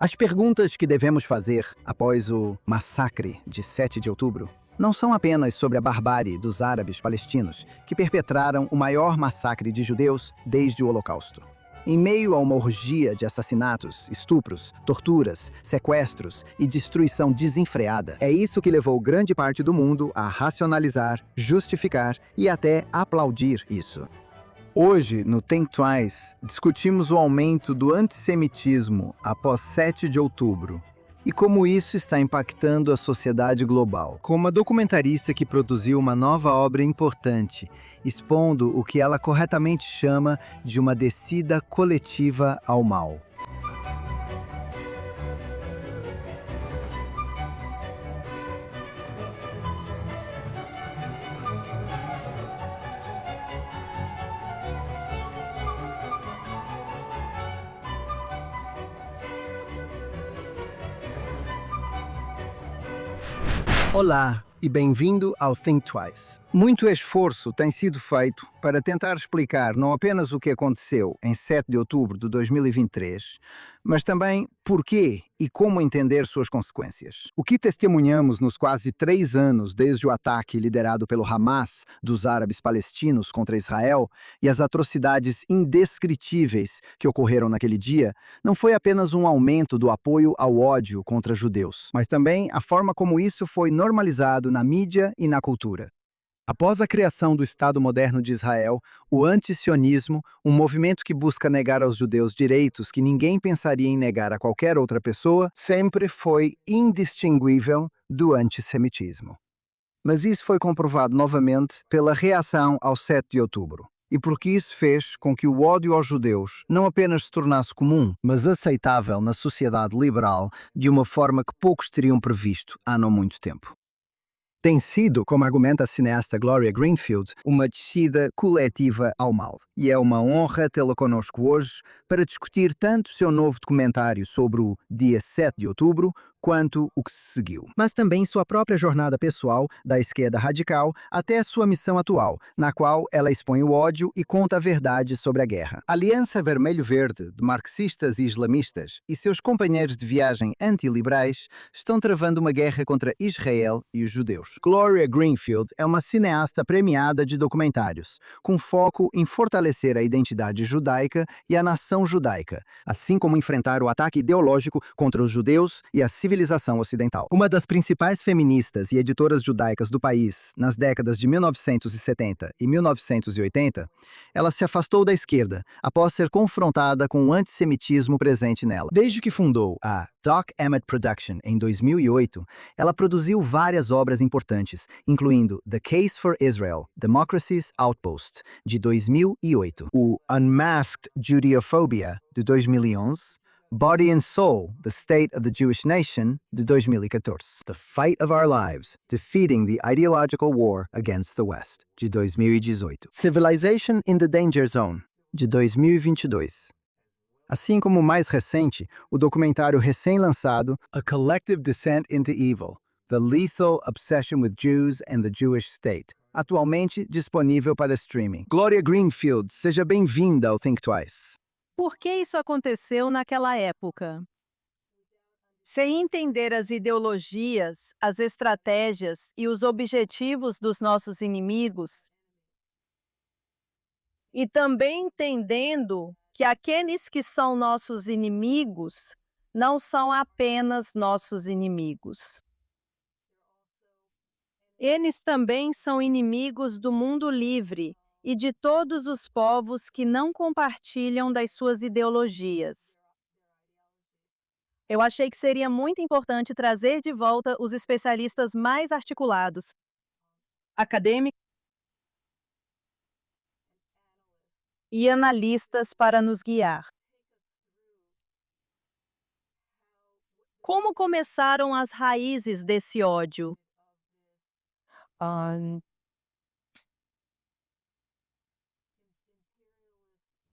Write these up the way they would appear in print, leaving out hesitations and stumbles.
As perguntas que devemos fazer após o massacre de 7 de outubro não são apenas sobre a barbárie dos árabes palestinos, que perpetraram o maior massacre de judeus desde o Holocausto. Em meio a uma orgia de assassinatos, estupros, torturas, sequestros e destruição desenfreada, é isso que levou grande parte do mundo a racionalizar, justificar e até aplaudir isso. Hoje, no Think Twice, discutimos o aumento do antissemitismo após 7 de outubro e como isso está impactando a sociedade global. Com uma documentarista que produziu uma nova obra importante, expondo o que ela corretamente chama de uma descida coletiva ao mal. Olá e bem-vindo ao Think Twice. Muito esforço tem sido feito para tentar explicar não apenas o que aconteceu em 7 de outubro de 2023, mas também porquê e como entender suas consequências. O que testemunhamos nos quase 3 anos desde o ataque liderado pelo Hamas dos árabes palestinos contra Israel e as atrocidades indescritíveis que ocorreram naquele dia, não foi apenas um aumento do apoio ao ódio contra judeus, mas também a forma como isso foi normalizado na mídia e na cultura. Após a criação do Estado moderno de Israel, o antisionismo, um movimento que busca negar aos judeus direitos que ninguém pensaria em negar a qualquer outra pessoa, sempre foi indistinguível do antissemitismo. Mas isso foi comprovado novamente pela reação ao 7 de outubro. E porque isso fez com que o ódio aos judeus não apenas se tornasse comum, mas aceitável na sociedade liberal de uma forma que poucos teriam previsto há não muito tempo. Tem sido, como argumenta a cineasta Gloria Greenfield, uma descida coletiva ao mal. E é uma honra tê-la connosco hoje para discutir tanto o seu novo documentário sobre o dia 7 de outubro, quanto o que se seguiu. Mas também sua própria jornada pessoal, da esquerda radical, até a sua missão atual, na qual ela expõe o ódio e conta a verdade sobre a guerra. A Aliança Vermelho-Verde, de marxistas e islamistas, e seus companheiros de viagem antiliberais, estão travando uma guerra contra Israel e os judeus. Gloria Greenfield é uma cineasta premiada de documentários, com foco em fortalecer a identidade judaica e a nação judaica, assim como enfrentar o ataque ideológico contra os judeus e a civilização ocidental. Uma das principais feministas e editoras judaicas do país nas décadas de 1970 e 1980, ela se afastou da esquerda após ser confrontada com o antissemitismo presente nela. Desde que fundou a Doc Emmett Production em 2008, ela produziu várias obras importantes, incluindo The Case for Israel, Democracy's Outpost, de 2008, o Unmasked Judeophobia, de 2011, Body and Soul, The State of the Jewish Nation, de 2014. The Fight of Our Lives, Defeating the Ideological War Against the West, de 2018. Civilization in the Danger Zone, de 2022. Assim como o mais recente, o documentário recém-lançado A Collective Descent into Evil, The Lethal Obsession with Jews and the Jewish State, atualmente disponível para streaming. Gloria Greenfield, seja bem-vinda ao Think Twice. Por que isso aconteceu naquela época? Sem entender as ideologias, as estratégias e os objetivos dos nossos inimigos, e também entendendo que aqueles que são nossos inimigos não são apenas nossos inimigos. Eles também são inimigos do mundo livre e de todos os povos que não compartilham das suas ideologias. Eu achei que seria muito importante trazer de volta os especialistas mais articulados, acadêmicos e analistas para nos guiar. Como começaram as raízes desse ódio?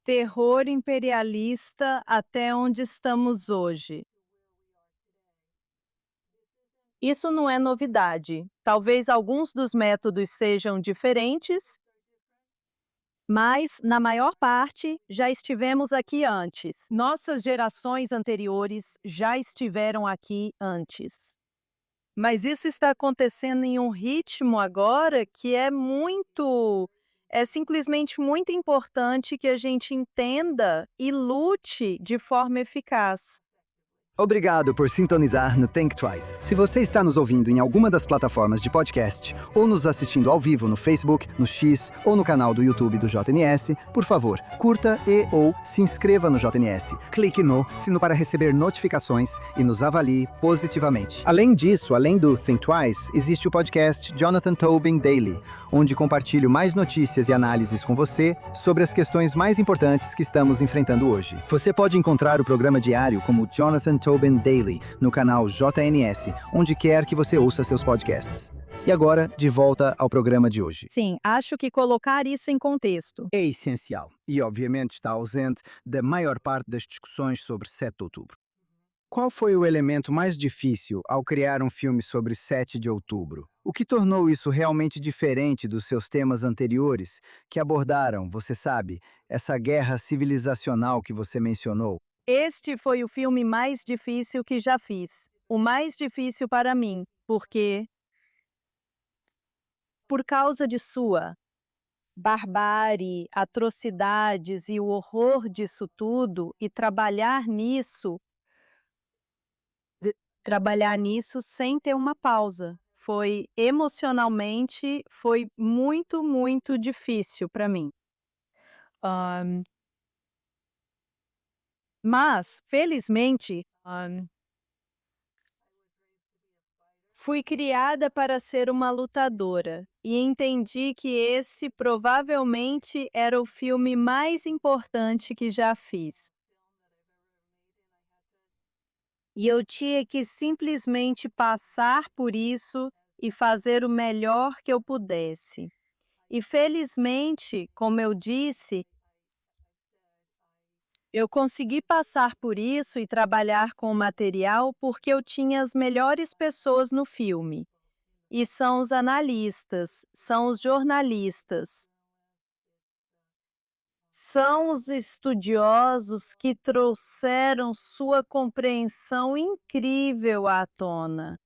Terror imperialista até onde estamos hoje. Isso não é novidade. Talvez alguns dos métodos sejam diferentes, Mas, na maior parte, já estivemos aqui antes. Nossas gerações anteriores já estiveram aqui antes. Mas isso está acontecendo em um ritmo agora que é simplesmente muito importante que a gente entenda e lute de forma eficaz. Obrigado por sintonizar no Think Twice. Se você está nos ouvindo em alguma das plataformas de podcast ou nos assistindo ao vivo no Facebook, no X ou no canal do YouTube do JNS, por favor, curta ou se inscreva no JNS. Clique no sino para receber notificações e nos avalie positivamente. Além disso, além do Think Twice, existe o podcast Jonathan Tobin Daily, onde compartilho mais notícias e análises com você sobre as questões mais importantes que estamos enfrentando hoje. Você pode encontrar o programa diário como Jonathan Tobin Daily no canal JNS, onde quer que você ouça seus podcasts. E agora, de volta ao programa de hoje. Sim, acho que colocar isso em contexto É essencial e, obviamente, está ausente da maior parte das discussões sobre 7 de outubro. Qual foi o elemento mais difícil ao criar um filme sobre 7 de outubro? O que tornou isso realmente diferente dos seus temas anteriores, que abordaram, você sabe, essa guerra civilizacional que você mencionou? Este foi o filme mais difícil que já fiz. O mais difícil para mim, porque, por causa de sua barbárie, atrocidades e o horror disso tudo, e trabalhar nisso sem ter uma pausa. Foi emocionalmente, foi muito, muito difícil para mim. Mas, felizmente, fui criada para ser uma lutadora e entendi que esse provavelmente era o filme mais importante que já fiz. E eu tinha que simplesmente passar por isso e fazer o melhor que eu pudesse. E felizmente, como eu disse, eu consegui passar por isso e trabalhar com o material porque eu tinha as melhores pessoas no filme. E são os analistas, são os jornalistas, são os estudiosos que trouxeram sua compreensão incrível à tona.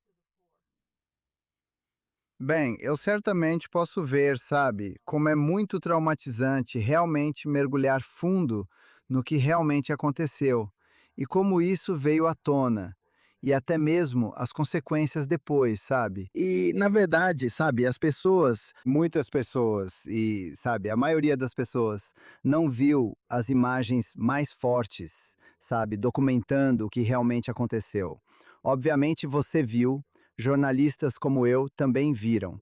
Bem, eu certamente posso ver, sabe, como é muito traumatizante realmente mergulhar fundo no que realmente aconteceu e como isso veio à tona e até mesmo as consequências depois, sabe? E, na verdade, sabe, as pessoas, muitas pessoas e, sabe, a maioria das pessoas não viu as imagens mais fortes, sabe, documentando o que realmente aconteceu. Obviamente você viu. Jornalistas como eu também viram.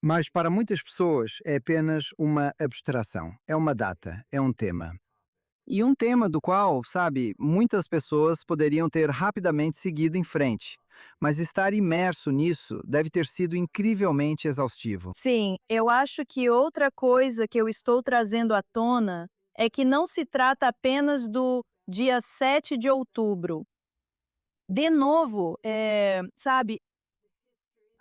Mas para muitas pessoas é apenas uma abstração, é uma data, é um tema. E um tema do qual, sabe, muitas pessoas poderiam ter rapidamente seguido em frente. Mas estar imerso nisso deve ter sido incrivelmente exaustivo. Sim, eu acho que outra coisa que eu estou trazendo à tona é que não se trata apenas do dia 7 de outubro. De novo, sabe,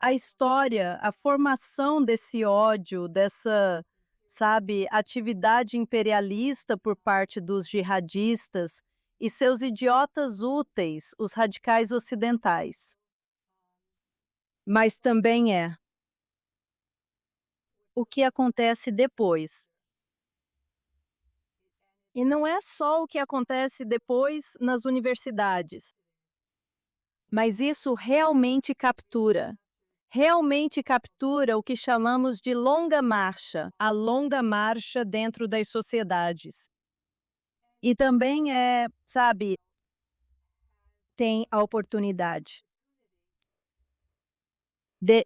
a história, a formação desse ódio, dessa, sabe, atividade imperialista por parte dos jihadistas e seus idiotas úteis, os radicais ocidentais. Mas também é o que acontece depois. E não é só o que acontece depois nas universidades, mas isso realmente captura o que chamamos de longa marcha, a longa marcha dentro das sociedades. E também sabe, tem a oportunidade de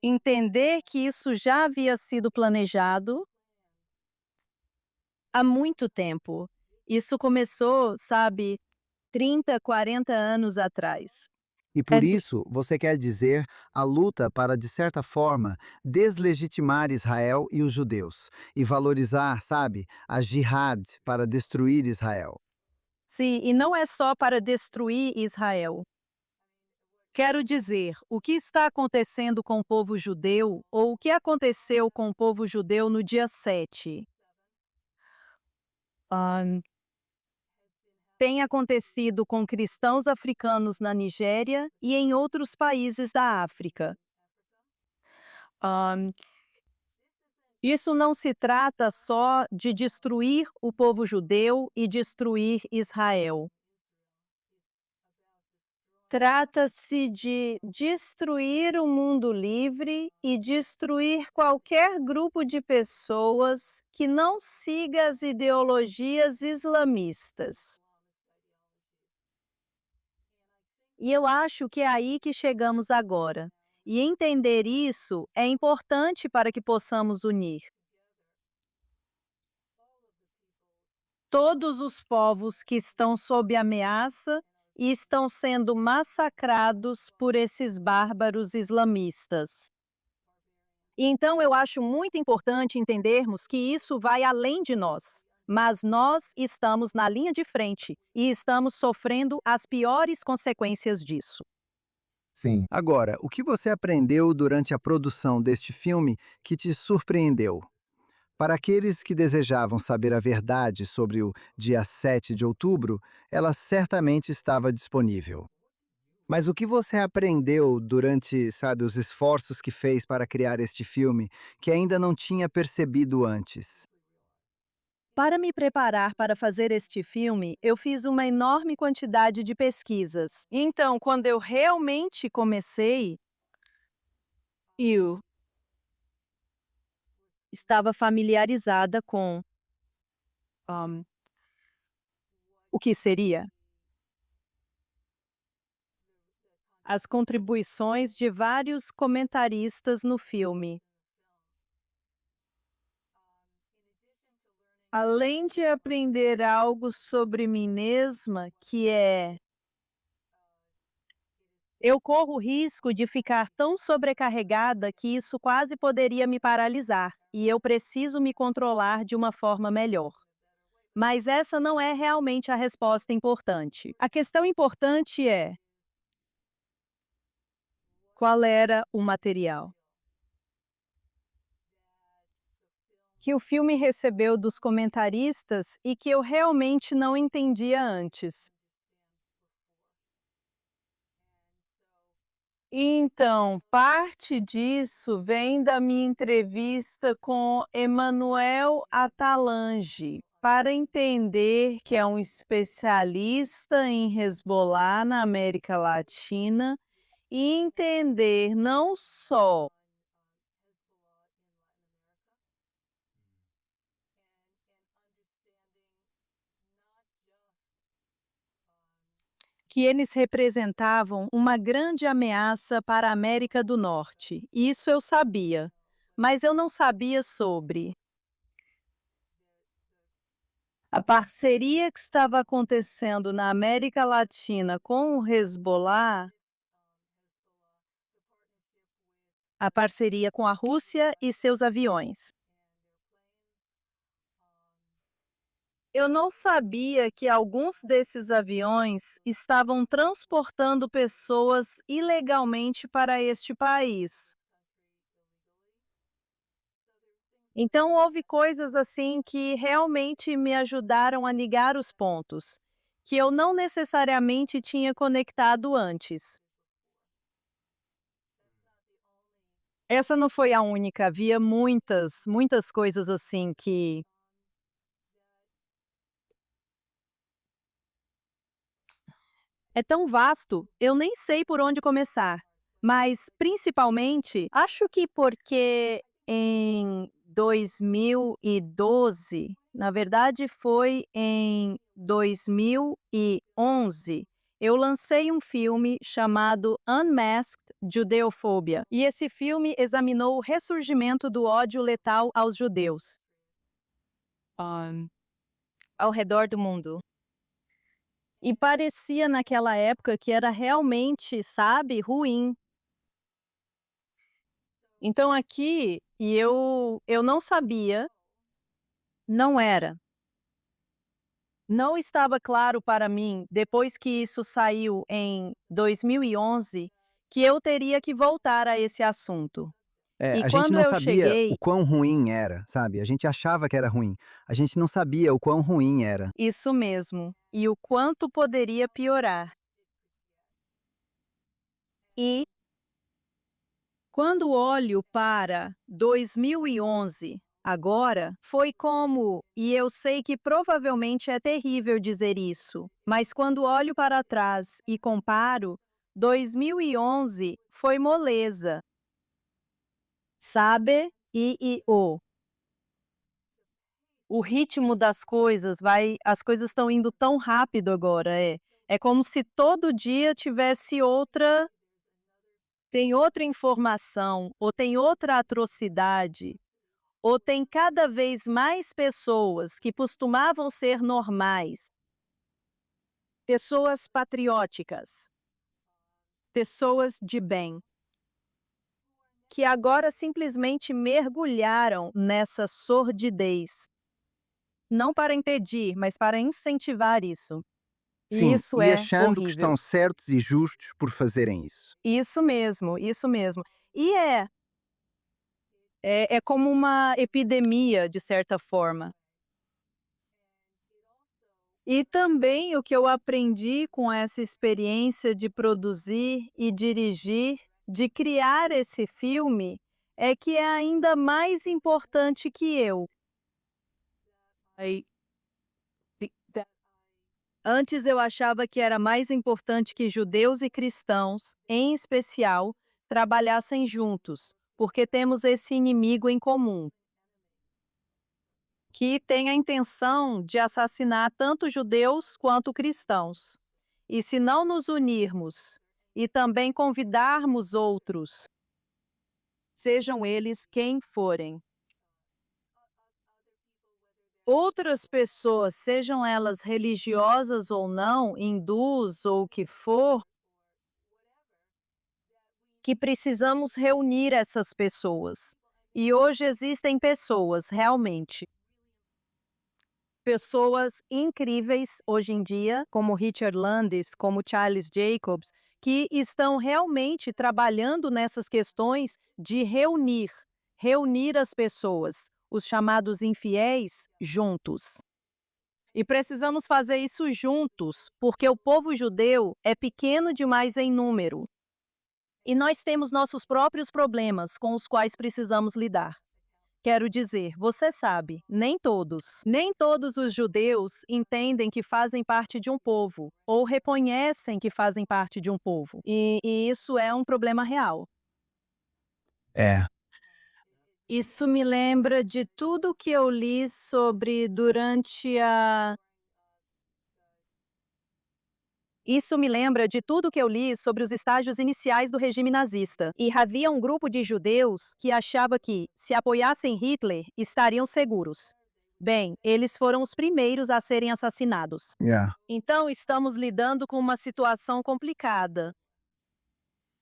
entender que isso já havia sido planejado há muito tempo. Isso começou, sabe, 30, 40 anos atrás. E por isso, você quer dizer a luta para, de certa forma, deslegitimar Israel e os judeus, e valorizar, sabe, a jihad para destruir Israel. Sim, e não é só para destruir Israel. Quero dizer, o que está acontecendo com o povo judeu ou o que aconteceu com o povo judeu no dia 7? Ahn, Tem acontecido com cristãos africanos na Nigéria e em outros países da África. Ahn, Isso não se trata só de destruir o povo judeu e destruir Israel. Trata-se de destruir o mundo livre e destruir qualquer grupo de pessoas que não siga as ideologias islamistas. E eu acho que é aí que chegamos agora. E entender isso é importante para que possamos unir todos os povos que estão sob ameaça e estão sendo massacrados por esses bárbaros islamistas. Então, eu acho muito importante entendermos que isso vai além de nós. Mas nós estamos na linha de frente e estamos sofrendo as piores consequências disso. Sim. Agora, o que você aprendeu durante a produção deste filme que te surpreendeu? Para aqueles que desejavam saber a verdade sobre o dia 7 de outubro, ela certamente estava disponível. Mas o que você aprendeu durante, sabe, os esforços que fez para criar este filme que ainda não tinha percebido antes? Para me preparar para fazer este filme, eu fiz uma enorme quantidade de pesquisas. Então, quando eu realmente comecei, eu estava familiarizada com Hum, o que seria as contribuições de vários comentaristas no filme. Além de aprender algo sobre mim mesma, que é eu corro o risco de ficar tão sobrecarregada que isso quase poderia me paralisar, e eu preciso me controlar de uma forma melhor. Mas essa não é realmente a resposta importante. A questão importante é: qual era o material que o filme recebeu dos comentaristas e que eu realmente não entendia antes? Então, parte disso vem da minha entrevista com Emanuel Atalange, para entender que é um especialista em Hezbollah na América Latina e entender não só que eles representavam uma grande ameaça para a América do Norte. Isso eu sabia, mas eu não sabia sobre a parceria que estava acontecendo na América Latina com o Hezbollah, a parceria com a Rússia e seus aviões. Eu não sabia que alguns desses aviões estavam transportando pessoas ilegalmente para este país. Então, houve coisas assim que realmente me ajudaram a ligar os pontos, que eu não necessariamente tinha conectado antes. Essa não foi a única, havia muitas coisas assim que é tão vasto, eu nem sei por onde começar. Mas, principalmente, acho que porque em 2012, na verdade foi em 2011, eu lancei um filme chamado Unmasked Judeophobia. E esse filme examinou o ressurgimento do ódio letal aos judeus ao redor do mundo. E parecia naquela época que era realmente, sabe, ruim. Então aqui, eu não sabia, não era. Não estava claro para mim, depois que isso saiu em 2011, que eu teria que voltar a esse assunto. É, E a gente quando não eu sabia o cheguei, quão ruim era, sabe? A gente achava que era ruim. A gente não sabia o quão ruim era. isso mesmo, e o quanto poderia piorar. E quando olho para 2011, agora, foi como, e eu sei que provavelmente é terrível dizer isso, mas quando olho para trás e comparo, 2011 foi moleza, sabe? O ritmo das coisas as coisas estão indo tão rápido agora, é. É como se todo dia tivesse tem outra informação, ou tem outra atrocidade, ou tem cada vez mais pessoas que costumavam ser normais, pessoas patrióticas, pessoas de bem, que agora simplesmente mergulharam nessa sordidez. Não para impedir, mas para incentivar isso. E Sim, isso e é achando que horrível. estão certos e justos por fazerem isso. Isso mesmo, isso mesmo. E é como uma epidemia, de certa forma. E também o que eu aprendi com essa experiência de produzir e dirigir, de criar esse filme, é que é ainda mais importante que eu. Aí, antes eu achava que era mais importante que judeus e cristãos, em especial, trabalhassem juntos, porque temos esse inimigo em comum, que tem a intenção de assassinar tanto judeus quanto cristãos. E se não nos unirmos e também convidarmos outros, sejam eles quem forem, outras pessoas, sejam elas religiosas ou não, hindus ou o que for, que precisamos reunir essas pessoas. E hoje existem pessoas, realmente, pessoas incríveis hoje em dia, como Richard Landes, como Charles Jacobs, que estão realmente trabalhando nessas questões de reunir as pessoas, os chamados infiéis, juntos. E precisamos fazer isso juntos, porque o povo judeu é pequeno demais em número. E nós temos nossos próprios problemas com os quais precisamos lidar. Quero dizer, você sabe, nem todos os judeus entendem que fazem parte de um povo, ou reconhecem que fazem parte de um povo. E isso é um problema real. É, Isso me lembra de tudo que eu li sobre durante a Isso me lembra de tudo que eu li sobre os estágios iniciais do regime nazista. E havia um grupo de judeus que achava que, se apoiassem Hitler, estariam seguros. Bem, eles foram os primeiros a serem assassinados. é. Então, estamos lidando com uma situação complicada.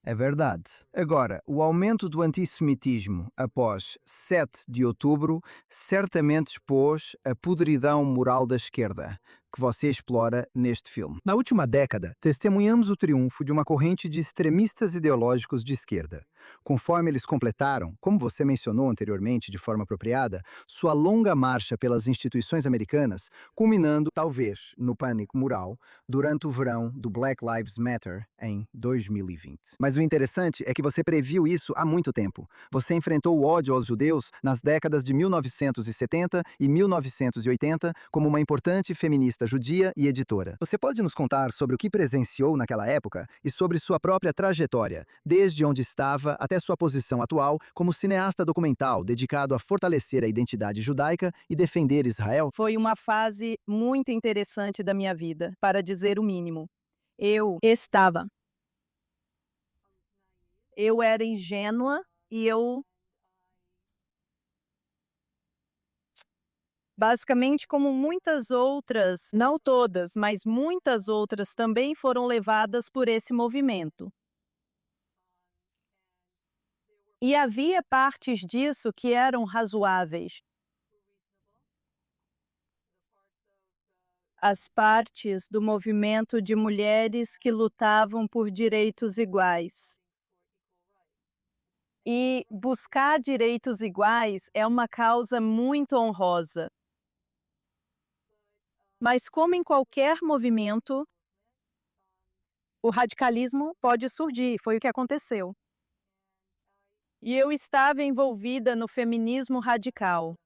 É verdade. Agora, o aumento do antissemitismo após 7 de outubro certamente expôs a podridão moral da esquerda, que você explora neste filme. Na última década, testemunhamos o triunfo de uma corrente de extremistas ideológicos de esquerda. Conforme eles completaram, como você mencionou anteriormente de forma apropriada, sua longa marcha pelas instituições americanas, culminando, talvez, no pânico moral, durante o verão do Black Lives Matter em 2020. Mas o interessante é que você previu isso há muito tempo. Você enfrentou o ódio aos judeus nas décadas de 1970 e 1980 como uma importante feminista judia e editora. Você pode nos contar sobre o que presenciou naquela época e sobre sua própria trajetória, desde onde estava até sua posição atual como cineasta documental dedicado a fortalecer a identidade judaica e defender Israel? Foi uma fase muito interessante da minha vida, para dizer o mínimo. Eu era ingênua e eu basicamente, como muitas outras, não todas, mas muitas outras também foram levadas por esse movimento. E havia partes disso que eram razoáveis. As partes do movimento de mulheres que lutavam por direitos iguais. E buscar direitos iguais é uma causa muito honrosa. Mas, como em qualquer movimento, o radicalismo pode surgir, foi o que aconteceu. E eu estava envolvida no feminismo radical.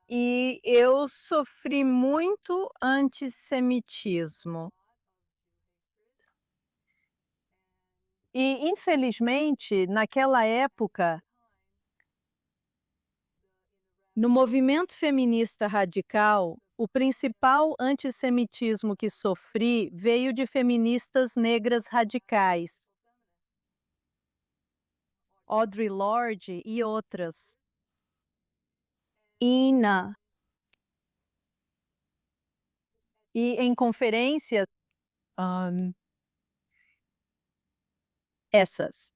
E eu sofri muito antissemitismo. E, infelizmente, naquela época, no movimento feminista radical, o principal antissemitismo que sofri veio de feministas negras radicais, Audre Lorde e outras. Ina. E em conferências, essas,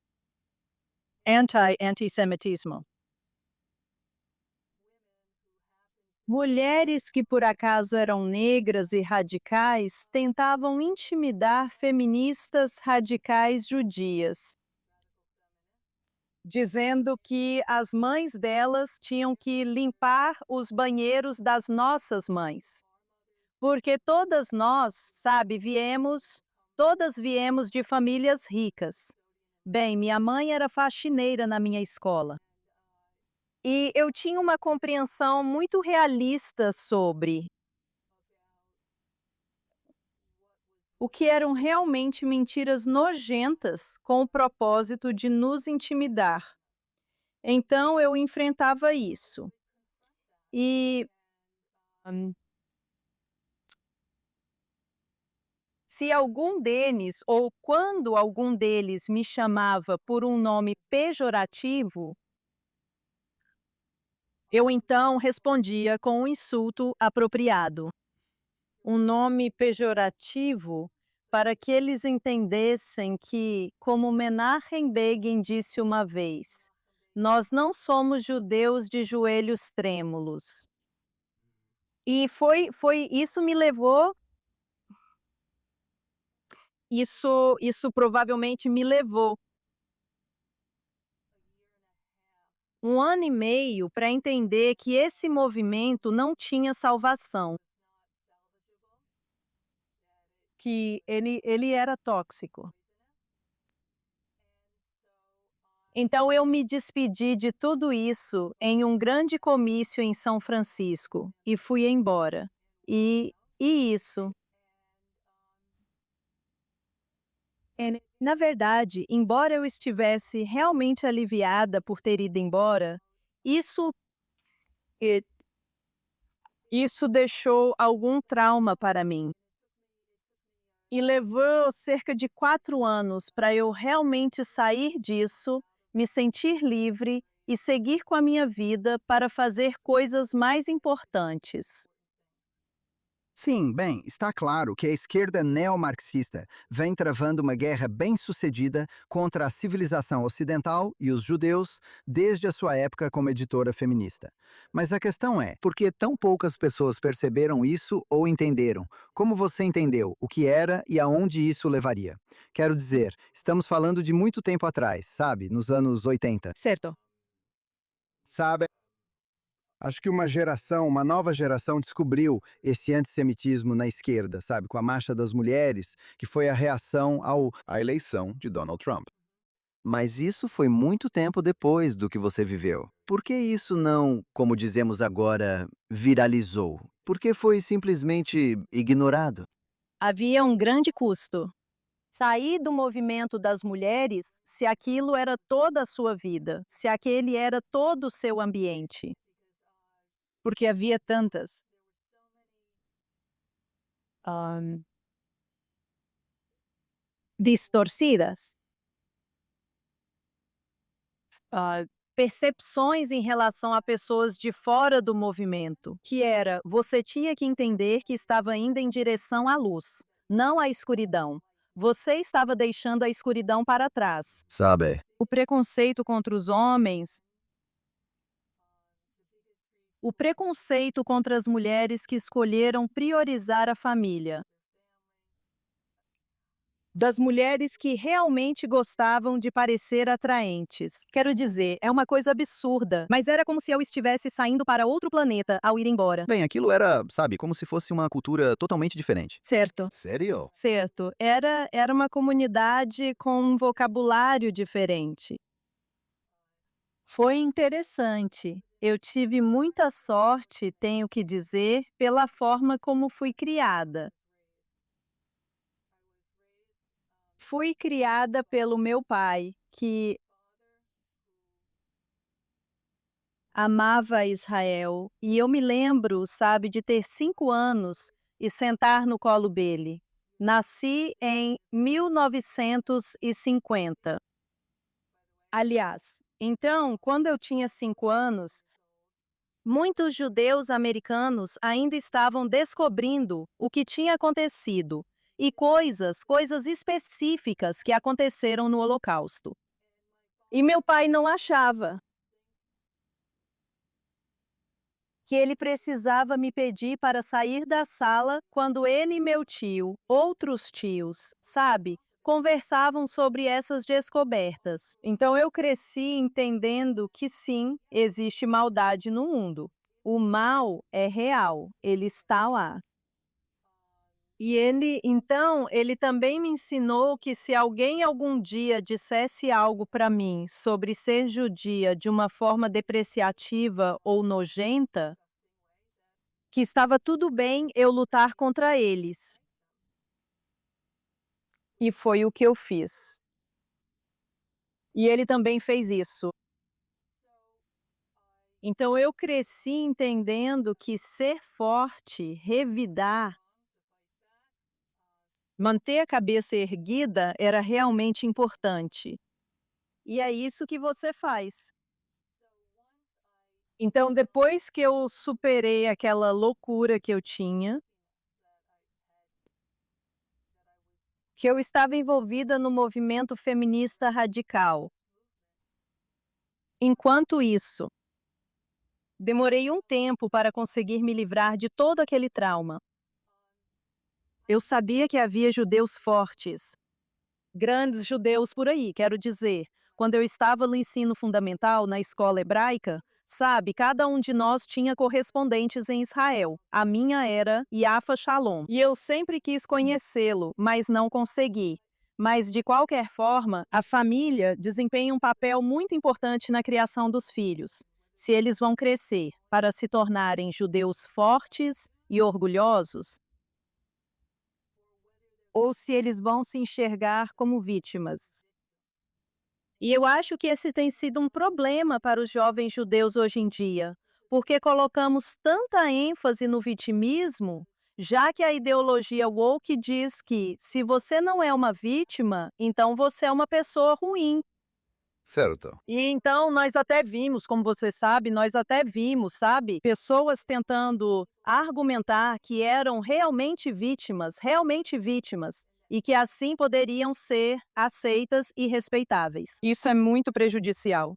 antissemitismo. Mulheres que por acaso eram negras e radicais tentavam intimidar feministas radicais judias, dizendo que as mães delas tinham que limpar os banheiros das nossas mães. Porque todas nós, sabe, todas viemos de famílias ricas. Bem, minha mãe era faxineira na minha escola. E eu tinha uma compreensão muito realista sobre o que eram realmente mentiras nojentas com o propósito de nos intimidar. Então eu enfrentava isso. E se algum deles, ou quando algum deles me chamava por um nome pejorativo, eu então respondia com um insulto apropriado. Um nome pejorativo para que eles entendessem que, como Menachem Begin disse uma vez, nós não somos judeus de joelhos trêmulos. E isso me levou, isso provavelmente me levou 1 ano e meio para entender que esse movimento não tinha salvação, que ele era tóxico. Então eu me despedi de tudo isso em um grande comício em São Francisco e fui embora. E isso. Na verdade, embora eu estivesse realmente aliviada por ter ido embora, isso e- isso deixou algum trauma para mim. E levou cerca de 4 anos para eu realmente sair disso, me sentir livre e seguir com a minha vida para fazer coisas mais importantes. Sim, bem, está claro que a esquerda neomarxista vem travando uma guerra bem-sucedida contra a civilização ocidental e os judeus desde a sua época como editora feminista. Mas a questão é, por que tão poucas pessoas perceberam isso ou entenderam? Como você entendeu o que era e aonde isso levaria? Quero dizer, estamos falando de muito tempo atrás, sabe? Nos anos 80. Certo. Sabe? Acho que uma nova geração descobriu esse antissemitismo na esquerda, sabe? Com a Marcha das Mulheres, que foi a reação à eleição de Donald Trump. Mas isso foi muito tempo depois do que você viveu. Por que isso não, como dizemos agora, viralizou? Por que foi simplesmente ignorado? Havia um grande custo. Sair do movimento das mulheres se aquilo era toda a sua vida, se aquele era todo o seu ambiente. Porque havia tantas distorcidas, percepções em relação a pessoas de fora do movimento, que era, você tinha que entender que estava indo em direção à luz, não à escuridão. Você estava deixando a escuridão para trás. Sabe? O preconceito contra os homens, o preconceito contra as mulheres que escolheram priorizar a família. das mulheres que realmente gostavam de parecer atraentes. Quero dizer, é uma coisa absurda, mas era como se eu estivesse saindo para outro planeta ao ir embora. Bem, aquilo era, sabe, como se fosse uma cultura totalmente diferente. Certo. Sério? Certo. Era uma comunidade com um vocabulário diferente. Foi interessante. Eu tive muita sorte, tenho que dizer, pela forma como fui criada. Fui criada pelo meu pai, que amava Israel, e eu me lembro, sabe, de ter 5 anos e sentar no colo dele. Nasci em 1950. Aliás, então, quando eu tinha 5 anos, muitos judeus americanos ainda estavam descobrindo o que tinha acontecido e coisas específicas que aconteceram no Holocausto. E meu pai não achava que ele precisava me pedir para sair da sala quando ele e meu tio, outros tios, sabe, conversavam sobre essas descobertas. Então eu cresci entendendo que sim, existe maldade no mundo. O mal é real, ele está lá. E ele também me ensinou que se alguém algum dia dissesse algo para mim sobre ser judia de uma forma depreciativa ou nojenta, que estava tudo bem eu lutar contra eles. E foi o que eu fiz. E ele também fez isso. Então eu cresci entendendo que ser forte, revidar, manter a cabeça erguida era realmente importante. E é isso que você faz. Então, depois que eu superei aquela loucura que eu tinha, que eu estava envolvida no movimento feminista radical. Enquanto isso, demorei um tempo para conseguir me livrar de todo aquele trauma. Eu sabia que havia judeus fortes, grandes judeus por aí, quero dizer. Quando eu estava no ensino fundamental, na escola hebraica, sabe, cada um de nós tinha correspondentes em Israel. A minha era Yafa Shalom. E eu sempre quis conhecê-lo, mas não consegui. Mas, de qualquer forma, a família desempenha um papel muito importante na criação dos filhos. Se eles vão crescer para se tornarem judeus fortes e orgulhosos, ou se eles vão se enxergar como vítimas. E eu acho que esse tem sido um problema para os jovens judeus hoje em dia, porque colocamos tanta ênfase no vitimismo, já que a ideologia woke diz que se você não é uma vítima, então você é uma pessoa ruim. Certo. E então nós até vimos, como você sabe, nós até vimos, sabe, pessoas tentando argumentar que eram realmente vítimas, e que assim poderiam ser aceitas e respeitáveis. Isso é muito prejudicial.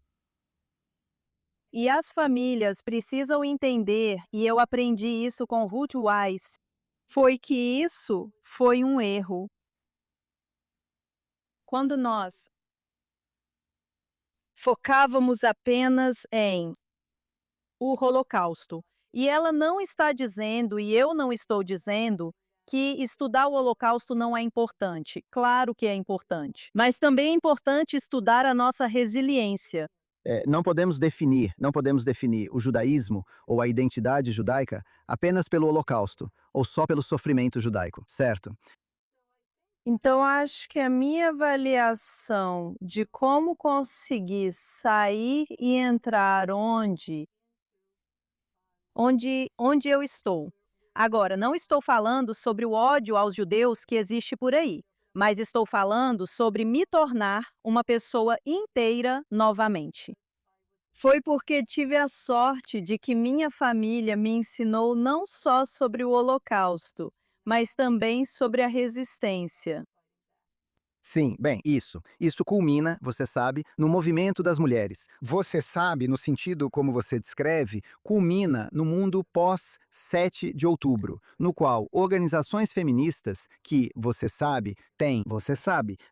E as famílias precisam entender, e eu aprendi isso com Ruth Wise, foi que isso foi um erro. Quando nós focávamos apenas em o Holocausto. E ela não está dizendo, e eu não estou dizendo, que estudar o Holocausto não é importante. Claro que é importante. Mas também é importante estudar a nossa resiliência. Não podemos definir o judaísmo ou a identidade judaica apenas pelo Holocausto ou só pelo sofrimento judaico, certo? Então, acho que a minha avaliação de como conseguir sair e entrar onde eu estou. Agora, não estou falando sobre o ódio aos judeus que existe por aí, mas estou falando sobre me tornar uma pessoa inteira novamente. Foi porque tive a sorte de que minha família me ensinou não só sobre o Holocausto, mas também sobre a resistência. Sim, bem, isso. Isso culmina, você sabe, no movimento das mulheres. Você sabe, no sentido como você descreve, culmina no mundo pós 7 de outubro, no qual organizações feministas que, você sabe,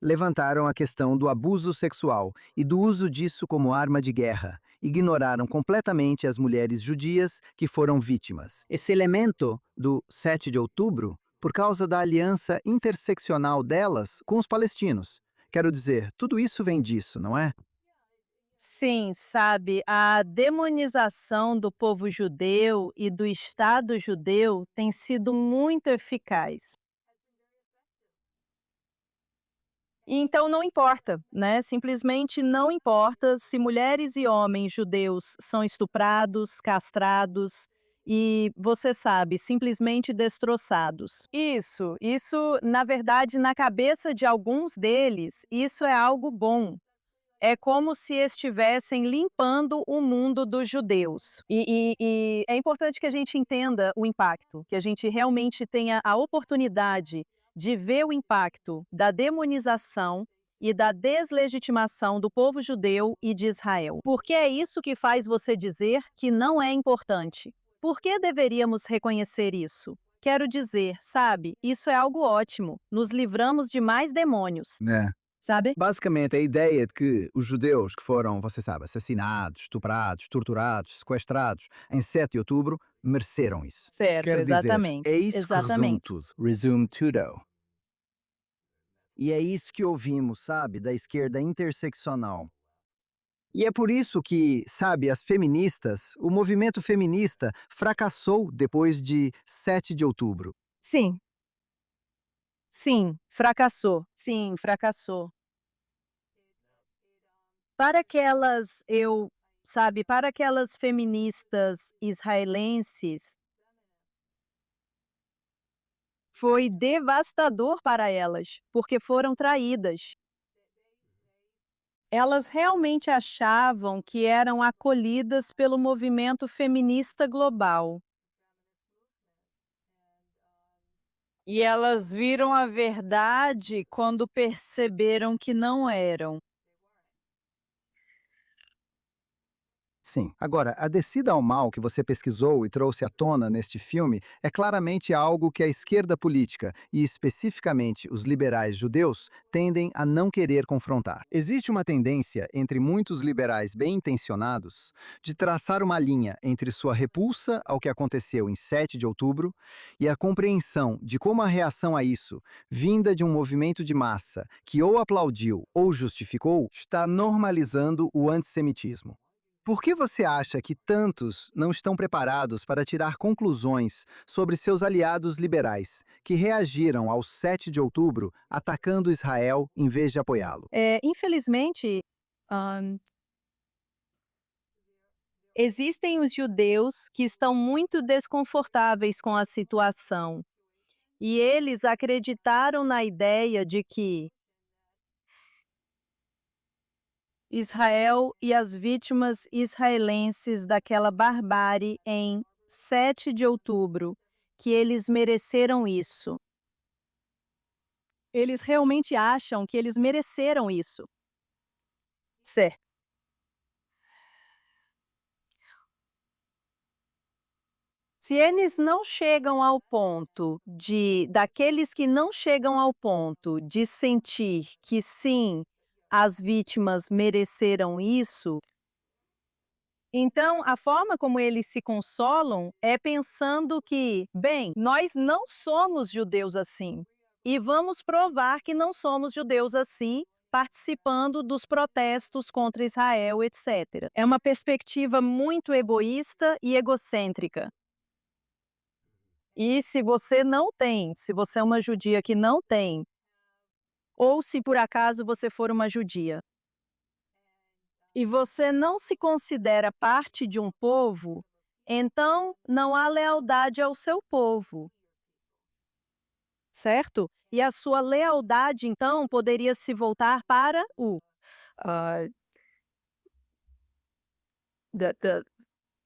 levantaram a questão do abuso sexual e do uso disso como arma de guerra. Ignoraram completamente as mulheres judias que foram vítimas. Esse elemento do 7 de outubro por causa da aliança interseccional delas com os palestinos. Quero dizer, tudo isso vem disso, não é? Sim, sabe, a demonização do povo judeu e do Estado judeu tem sido muito eficaz. Então não importa, né? Simplesmente não importa se mulheres e homens judeus são estuprados, castrados e, você sabe, simplesmente destroçados. Isso, na verdade, na cabeça de alguns deles, isso é algo bom. É como se estivessem limpando o mundo dos judeus. E é importante que a gente entenda o impacto, que a gente realmente tenha a oportunidade de ver o impacto da demonização e da deslegitimação do povo judeu e de Israel. Porque é isso que faz você dizer que não é importante. Por que deveríamos reconhecer isso? Quero dizer, sabe, isso é algo ótimo. Nos livramos de mais demônios, É. sabe? Basicamente, a ideia de que os judeus que foram, você sabe, assassinados, estuprados, torturados, sequestrados em 7 de outubro mereceram isso. Certo, Quer dizer, é exatamente, isso que resume exatamente. tudo. Resume tudo. E é isso que ouvimos, sabe, da esquerda interseccional. E é por isso que, sabe, as feministas, o movimento feminista fracassou depois de 7 de outubro. Sim, sim, fracassou. Sim, fracassou. Para aquelas para aquelas feministas israelenses, foi devastador para elas, porque foram traídas. Elas realmente achavam que eram acolhidas pelo movimento feminista global. E elas viram a verdade quando perceberam que não eram. Sim. Agora, a descida ao mal que você pesquisou e trouxe à tona neste filme é claramente algo que a esquerda política, e especificamente os liberais judeus, tendem a não querer confrontar. Existe uma tendência entre muitos liberais bem-intencionados de traçar uma linha entre sua repulsa ao que aconteceu em 7 de outubro e a compreensão de como a reação a isso, vinda de um movimento de massa que ou aplaudiu ou justificou, está normalizando o antissemitismo. Por que você acha que tantos não estão preparados para tirar conclusões sobre seus aliados liberais, que reagiram ao 7 de outubro atacando Israel em vez de apoiá-lo? Infelizmente, existem os judeus que estão muito desconfortáveis com a situação, e eles acreditaram na ideia de que Israel e as vítimas israelenses daquela barbárie em 7 de outubro, que eles mereceram isso. Eles realmente acham que eles mereceram isso. Certo. Se eles não chegam ao ponto daqueles que não chegam ao ponto de sentir que sim, as vítimas mereceram isso, então a forma como eles se consolam é pensando que, bem, nós não somos judeus assim, e vamos provar que não somos judeus assim, participando dos protestos contra Israel, etc. É uma perspectiva muito egoísta e egocêntrica. E se você é uma judia que não tem, ou se por acaso você for uma judia, e você não se considera parte de um povo, então não há lealdade ao seu povo, certo? E a sua lealdade, então, poderia se voltar para ah,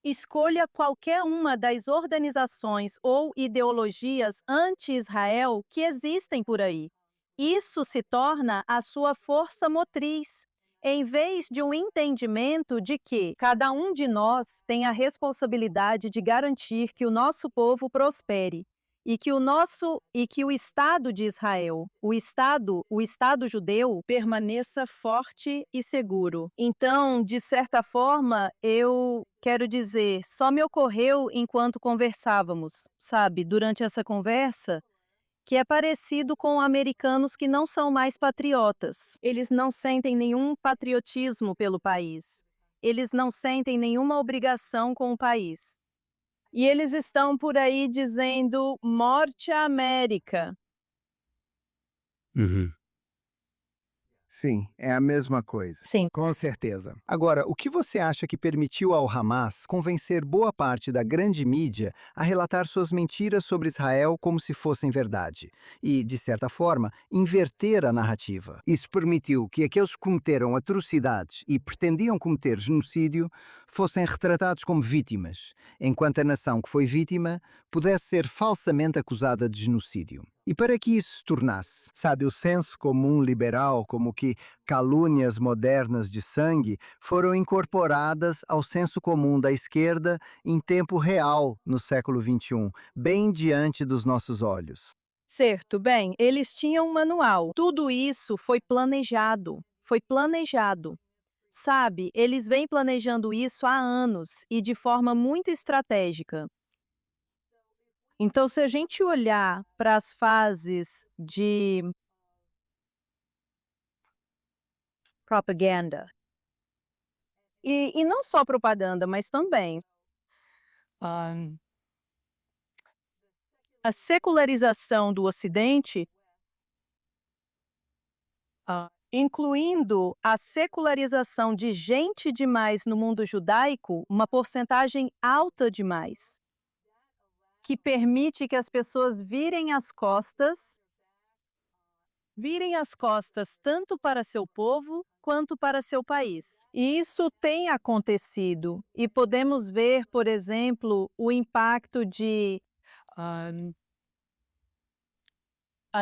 escolha qualquer uma das organizações ou ideologias anti-Israel que existem por aí. Isso se torna a sua força motriz, em vez de um entendimento de que cada um de nós tem a responsabilidade de garantir que o nosso povo prospere e que o Estado de Israel, o Estado judeu, permaneça forte e seguro. Então, de certa forma, eu quero dizer, só me ocorreu enquanto conversávamos, sabe, durante essa conversa, que é parecido com americanos que não são mais patriotas. Eles não sentem nenhum patriotismo pelo país. Eles não sentem nenhuma obrigação com o país. E eles estão por aí dizendo morte à América. Sim, é a mesma coisa. Sim. Com certeza. Agora, o que você acha que permitiu ao Hamas convencer boa parte da grande mídia a relatar suas mentiras sobre Israel como se fossem verdade? E, de certa forma, inverter a narrativa. Isso permitiu que aqueles que cometeram atrocidades e pretendiam cometer genocídio fossem retratados como vítimas, enquanto a nação que foi vítima pudesse ser falsamente acusada de genocídio. E para que isso se tornasse, sabe, o senso comum liberal, como que calúnias modernas de sangue foram incorporadas ao senso comum da esquerda em tempo real no século XXI, bem diante dos nossos olhos. Certo, bem, eles tinham um manual. Tudo isso foi planejado. Foi planejado. Sabe, eles vêm planejando isso há anos e de forma muito estratégica. Então, se a gente olhar para as fases de propaganda, e não só propaganda, mas também a secularização do Ocidente, incluindo a secularização de gente demais no mundo judaico, uma porcentagem alta demais, que permite que as pessoas virem as costas tanto para seu povo quanto para seu país. E isso tem acontecido, e podemos ver, por exemplo, o impacto de a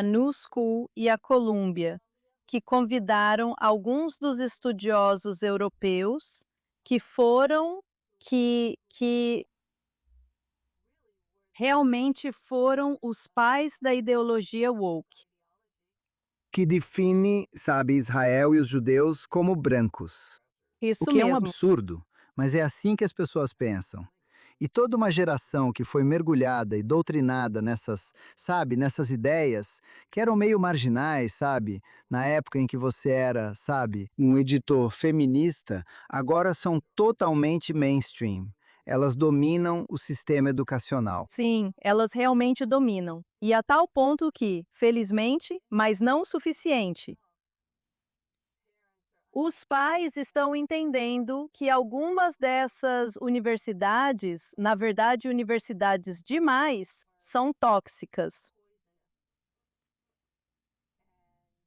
New School e a Columbia, que convidaram alguns dos estudiosos europeus que realmente foram os pais da ideologia woke. Que define, sabe, Israel e os judeus como brancos. O Isso que é um mesmo. absurdo, mas é assim que as pessoas pensam. E toda uma geração que foi mergulhada e doutrinada nessas, sabe, nessas ideias, que eram meio marginais, sabe, na época em que você era, sabe, um editor feminista, agora são totalmente mainstream. Elas dominam o sistema educacional. Sim, elas realmente dominam. E a tal ponto que, felizmente, mas não o suficiente, os pais estão entendendo que algumas dessas universidades, na verdade, universidades demais, são tóxicas.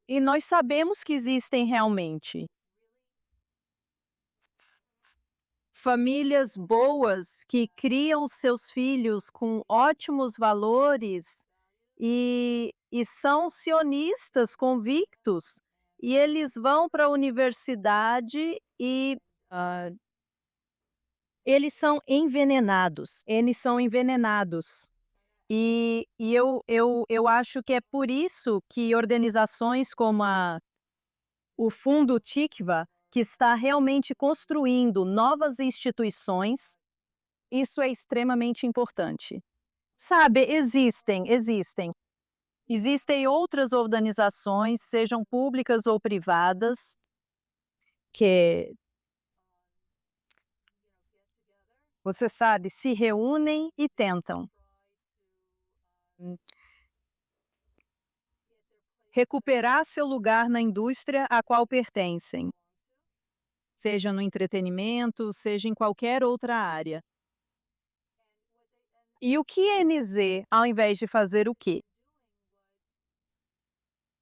E nós sabemos que existem realmente famílias boas que criam seus filhos com ótimos valores e são sionistas convictos, e eles vão para a universidade e eles são envenenados. Eu acho que é por isso que organizações como o Fundo Tikva, que está realmente construindo novas instituições, isso é extremamente importante. Sabe, existem outras organizações, sejam públicas ou privadas, que, você sabe, se reúnem e tentam recuperar seu lugar na indústria a qual pertencem, seja no entretenimento, seja em qualquer outra área. E o que a NZ, ao invés de fazer o quê?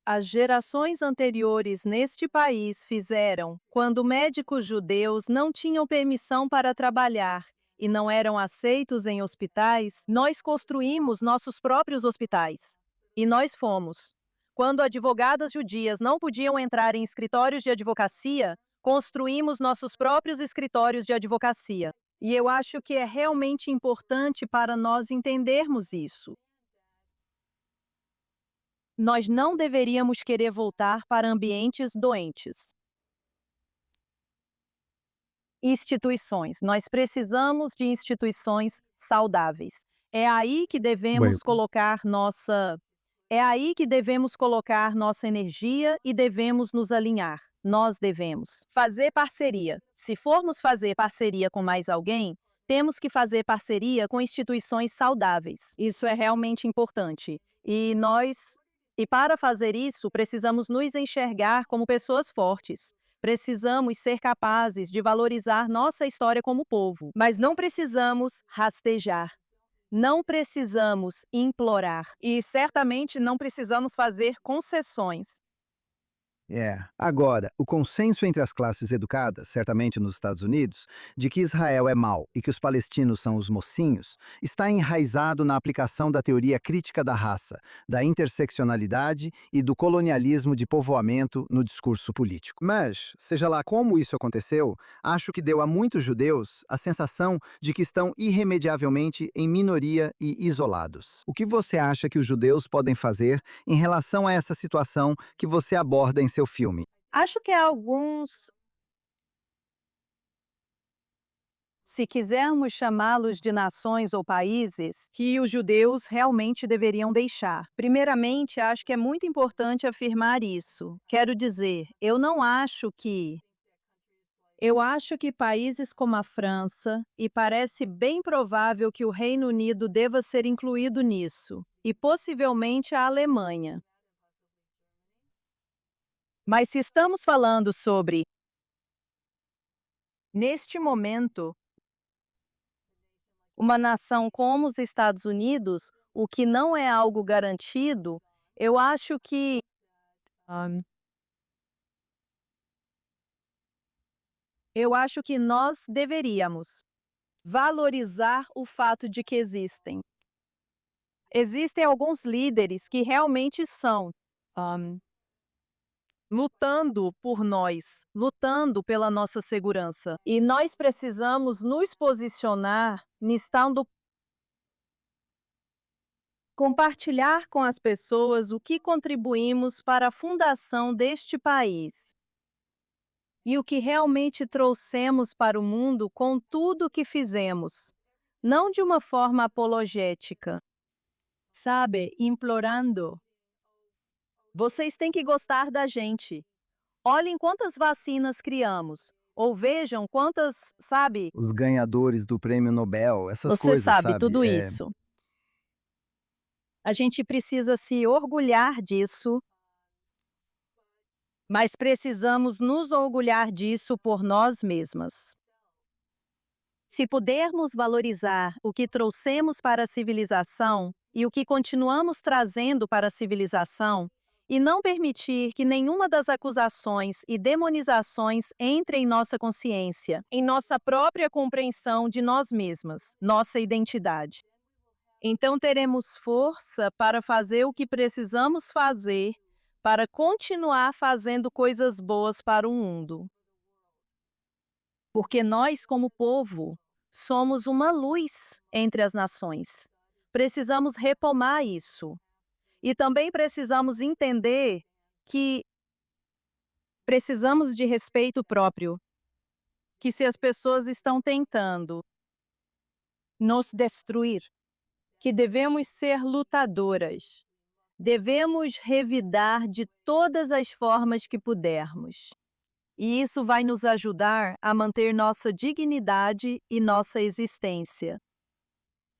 As gerações anteriores neste país fizeram quando médicos judeus não tinham permissão para trabalhar e não eram aceitos em hospitais, nós construímos nossos próprios hospitais. E nós fomos. Quando advogadas judias não podiam entrar em escritórios de advocacia, construímos nossos próprios escritórios de advocacia. E eu acho que é realmente importante para nós entendermos isso. Nós não deveríamos querer voltar para ambientes doentes. Instituições. Nós precisamos de instituições saudáveis. É aí que devemos colocar nossa energia e devemos nos alinhar. Nós devemos fazer parceria. Se formos fazer parceria com mais alguém, temos que fazer parceria com instituições saudáveis. Isso é realmente importante. E para fazer isso, precisamos nos enxergar como pessoas fortes. Precisamos ser capazes de valorizar nossa história como povo, mas não precisamos rastejar. Não precisamos implorar e certamente não precisamos fazer concessões. Agora, o consenso entre as classes educadas, certamente nos Estados Unidos, de que Israel é mau e que os palestinos são os mocinhos, está enraizado na aplicação da teoria crítica da raça, da interseccionalidade e do colonialismo de povoamento no discurso político. Mas, seja lá como isso aconteceu, acho que deu a muitos judeus a sensação de que estão irremediavelmente em minoria e isolados. O que você acha que os judeus podem fazer em relação a essa situação que você aborda em seu filme? Acho que há alguns, se quisermos chamá-los de nações ou países, que os judeus realmente deveriam deixar. Primeiramente, acho que é muito importante afirmar isso. Quero dizer, eu acho que países como a França, e parece bem provável que o Reino Unido deva ser incluído nisso, e possivelmente a Alemanha. Mas se estamos falando sobre, neste momento, uma nação como os Estados Unidos, o que não é algo garantido, eu acho que nós deveríamos valorizar o fato de que existem alguns líderes que realmente são lutando por nós, lutando pela nossa segurança. E nós precisamos nos posicionar, compartilhar com as pessoas o que contribuímos para a fundação deste país e o que realmente trouxemos para o mundo com tudo o que fizemos, não de uma forma apologética, sabe, implorando. Vocês têm que gostar da gente. Olhem quantas vacinas criamos. Ou vejam quantas, sabe? Os ganhadores do prêmio Nobel, essas Você coisas, sabe, sabe? tudo isso. A gente precisa se orgulhar disso, mas precisamos nos orgulhar disso por nós mesmas. Se pudermos valorizar o que trouxemos para a civilização e o que continuamos trazendo para a civilização, e não permitir que nenhuma das acusações e demonizações entre em nossa consciência, em nossa própria compreensão de nós mesmas, nossa identidade. Então teremos força para fazer o que precisamos fazer para continuar fazendo coisas boas para o mundo. Porque nós, como povo, somos uma luz entre as nações. Precisamos retomar isso. E também precisamos entender que precisamos de respeito próprio. Que se as pessoas estão tentando nos destruir, que devemos ser lutadoras. Devemos revidar de todas as formas que pudermos. E isso vai nos ajudar a manter nossa dignidade e nossa existência.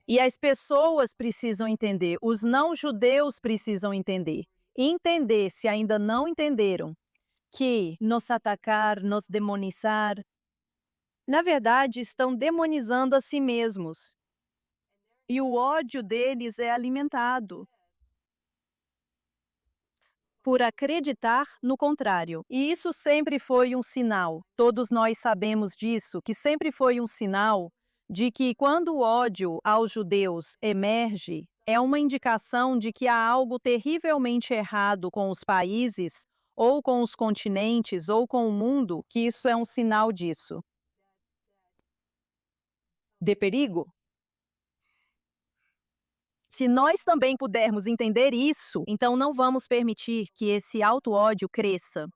E as pessoas precisam entender, os não-judeus precisam entender. Entender, se ainda não entenderam, que nos atacar, nos demonizar, na verdade estão demonizando a si mesmos. E o ódio deles é alimentado por acreditar no contrário. E isso sempre foi um sinal, todos nós sabemos disso, que sempre foi um sinal de que quando o ódio aos judeus emerge, é uma indicação de que há algo terrivelmente errado com os países, ou com os continentes, ou com o mundo, que isso é um sinal disso. De perigo? Se nós também pudermos entender isso, então não vamos permitir que esse auto-ódio cresça.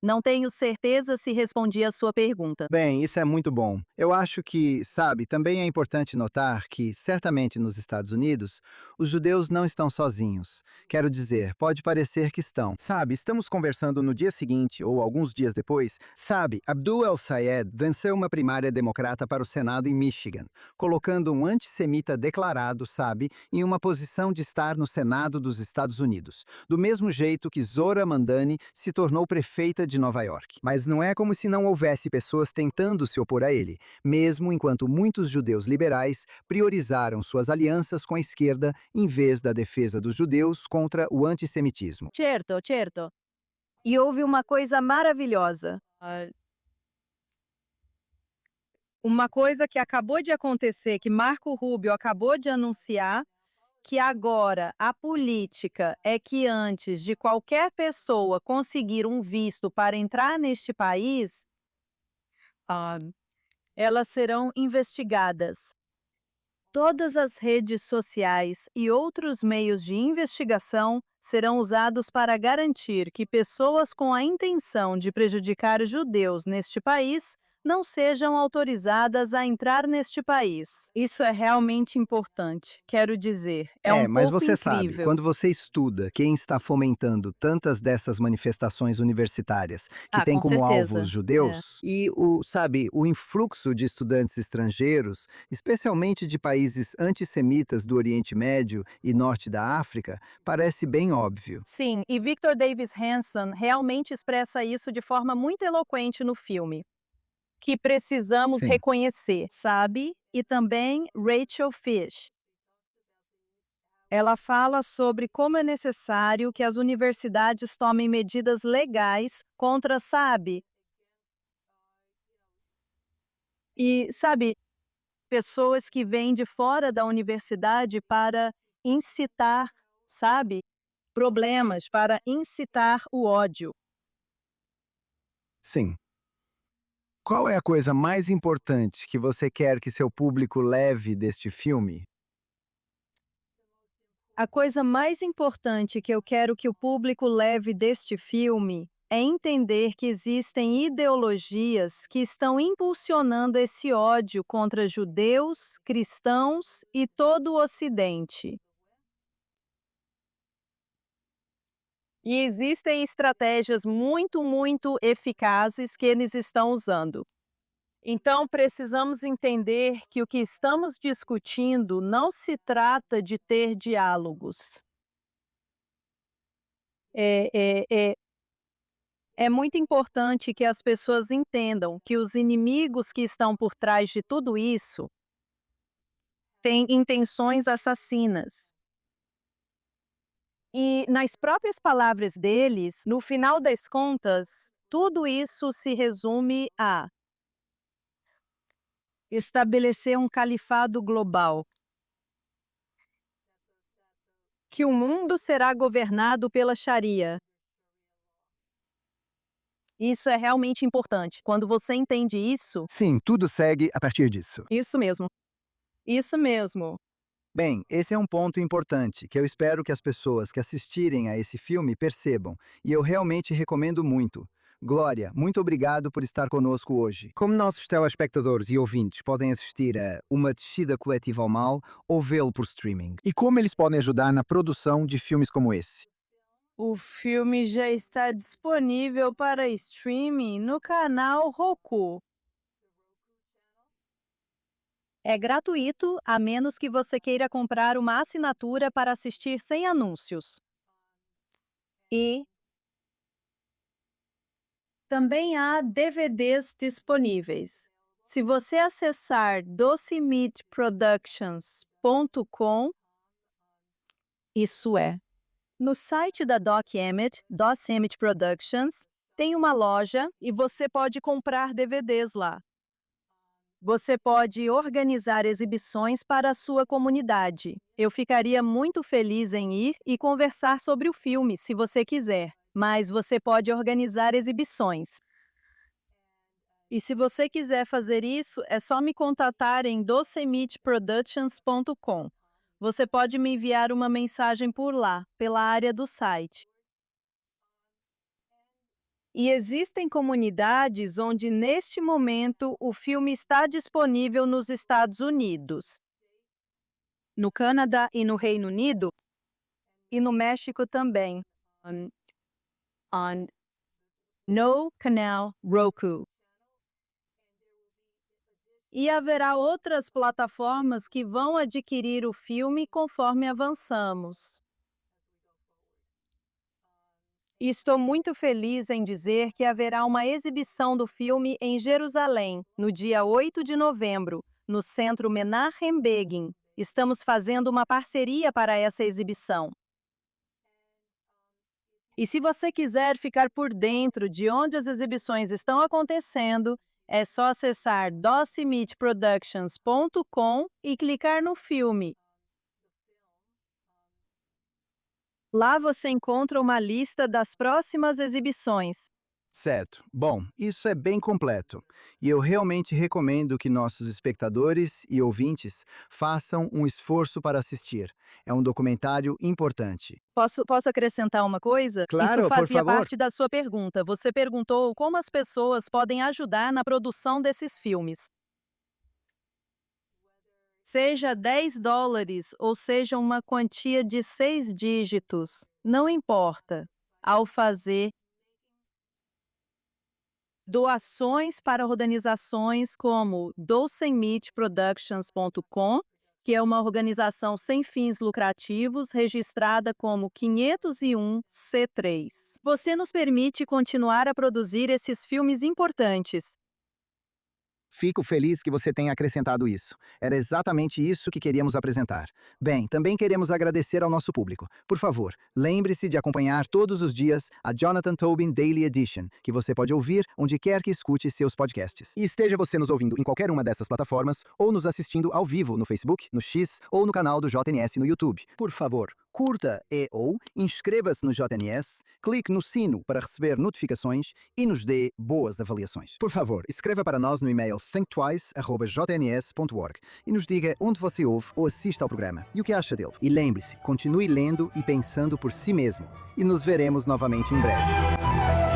Não tenho certeza se respondi a sua pergunta. Bem, isso é muito bom. Eu acho que, sabe, também é importante notar que, certamente nos Estados Unidos, os judeus não estão sozinhos. Quero dizer, pode parecer que estão. Sabe, estamos conversando no dia seguinte ou alguns dias depois. Sabe, Abdul El-Sayed venceu uma primária democrata para o Senado em Michigan, colocando um antissemita declarado, sabe, em uma posição de estar no Senado dos Estados Unidos. Do mesmo jeito que Zora Mandani se tornou prefeita de Nova York. Mas não é como se não houvesse pessoas tentando se opor a ele, mesmo enquanto muitos judeus liberais priorizaram suas alianças com a esquerda em vez da defesa dos judeus contra o antissemitismo. Certo, certo. E houve uma coisa maravilhosa. Uma coisa que acabou de acontecer, que Marco Rubio acabou de anunciar, que agora a política é que antes de qualquer pessoa conseguir um visto para entrar neste país, elas serão investigadas. Todas as redes sociais e outros meios de investigação serão usados para garantir que pessoas com a intenção de prejudicar judeus neste país não sejam autorizadas a entrar neste país. Isso é realmente importante. Quero dizer, é um Mas pouco você sabe, incrível. quando você estuda quem está fomentando tantas dessas manifestações universitárias que têm Com como alvo certeza. os É. judeus, e o influxo de estudantes estrangeiros, especialmente de países antissemitas do Oriente Médio e Norte da África, parece bem óbvio. Sim, e Victor Davis Hanson realmente expressa isso de forma muito eloquente no filme, que precisamos Sim. reconhecer, sabe? E também Rachel Fish. Ela fala sobre como é necessário que as universidades tomem medidas legais contra, sabe? E, sabe, pessoas que vêm de fora da universidade para incitar, sabe? Problemas, para incitar o ódio. Sim. Qual é a coisa mais importante que você quer que seu público leve deste filme? A coisa mais importante que eu quero que o público leve deste filme é entender que existem ideologias que estão impulsionando esse ódio contra judeus, cristãos e todo o Ocidente. E existem estratégias muito, muito eficazes que eles estão usando. Então, precisamos entender que o que estamos discutindo não se trata de ter diálogos. É, é, é, é muito importante que as pessoas entendam que os inimigos que estão por trás de tudo isso têm intenções assassinas. E, nas próprias palavras deles, no final das contas, tudo isso se resume a estabelecer um califado global, que o mundo será governado pela Sharia. Isso é realmente importante. Quando você entende isso, Sim, tudo segue a partir disso. isso mesmo. Isso mesmo. Bem, esse é um ponto importante que eu espero que as pessoas que assistirem a esse filme percebam, e eu realmente recomendo muito. Glória, muito obrigado por estar conosco hoje. Como nossos telespectadores e ouvintes podem assistir a Uma Descida Coletiva ao Mal ou vê-lo por streaming? E como eles podem ajudar na produção de filmes como esse? O filme já está disponível para streaming no canal Roku. É gratuito, a menos que você queira comprar uma assinatura para assistir sem anúncios. E também há DVDs disponíveis. Se você acessar docemeatproductions.com, isso é, no site da Doc Emmett, Doc Emmett Productions, tem uma loja e você pode comprar DVDs lá. Você pode organizar exibições para a sua comunidade. Eu ficaria muito feliz em ir e conversar sobre o filme, se você quiser, mas você pode organizar exibições. E se você quiser fazer isso, é só me contatar em docemeatproductions.com. Você pode me enviar uma mensagem por lá, pela área do site. E existem comunidades onde, neste momento, o filme está disponível nos Estados Unidos, no Canadá e no Reino Unido, e no México também, on No Canal Roku. E haverá outras plataformas que vão adquirir o filme conforme avançamos. E estou muito feliz em dizer que haverá uma exibição do filme em Jerusalém, no dia 8 de novembro, no Centro Menachem Begin. Estamos fazendo uma parceria para essa exibição. E se você quiser ficar por dentro de onde as exibições estão acontecendo, é só acessar docemeatproductions.com e clicar no filme. Lá você encontra uma lista das próximas exibições. Certo. Bom, isso é bem completo. E eu realmente recomendo que nossos espectadores e ouvintes façam um esforço para assistir. É um documentário importante. Posso acrescentar uma coisa? Claro, Isso por fazia favor. parte da sua pergunta. Você perguntou como as pessoas podem ajudar na produção desses filmes. Seja $10 ou seja uma quantia de 6 dígitos, não importa. Ao fazer doações para organizações como docemeatproductions.com, que é uma organização sem fins lucrativos registrada como 501c3. Você nos permite continuar a produzir esses filmes importantes. Fico feliz que você tenha acrescentado isso. Era exatamente isso que queríamos apresentar. Bem, também queremos agradecer ao nosso público. Por favor, lembre-se de acompanhar todos os dias a Jonathan Tobin Daily Edition, que você pode ouvir onde quer que escute seus podcasts. E esteja você nos ouvindo em qualquer uma dessas plataformas ou nos assistindo ao vivo no Facebook, no X ou no canal do JNS no YouTube. Por favor, curta ou inscreva-se no JNS, clique no sino para receber notificações e nos dê boas avaliações. Por favor, escreva para nós no e-mail thinktwice@jns.org e nos diga onde você ouve ou assiste ao programa e o que acha dele. E lembre-se, continue lendo e pensando por si mesmo. E nos veremos novamente em breve.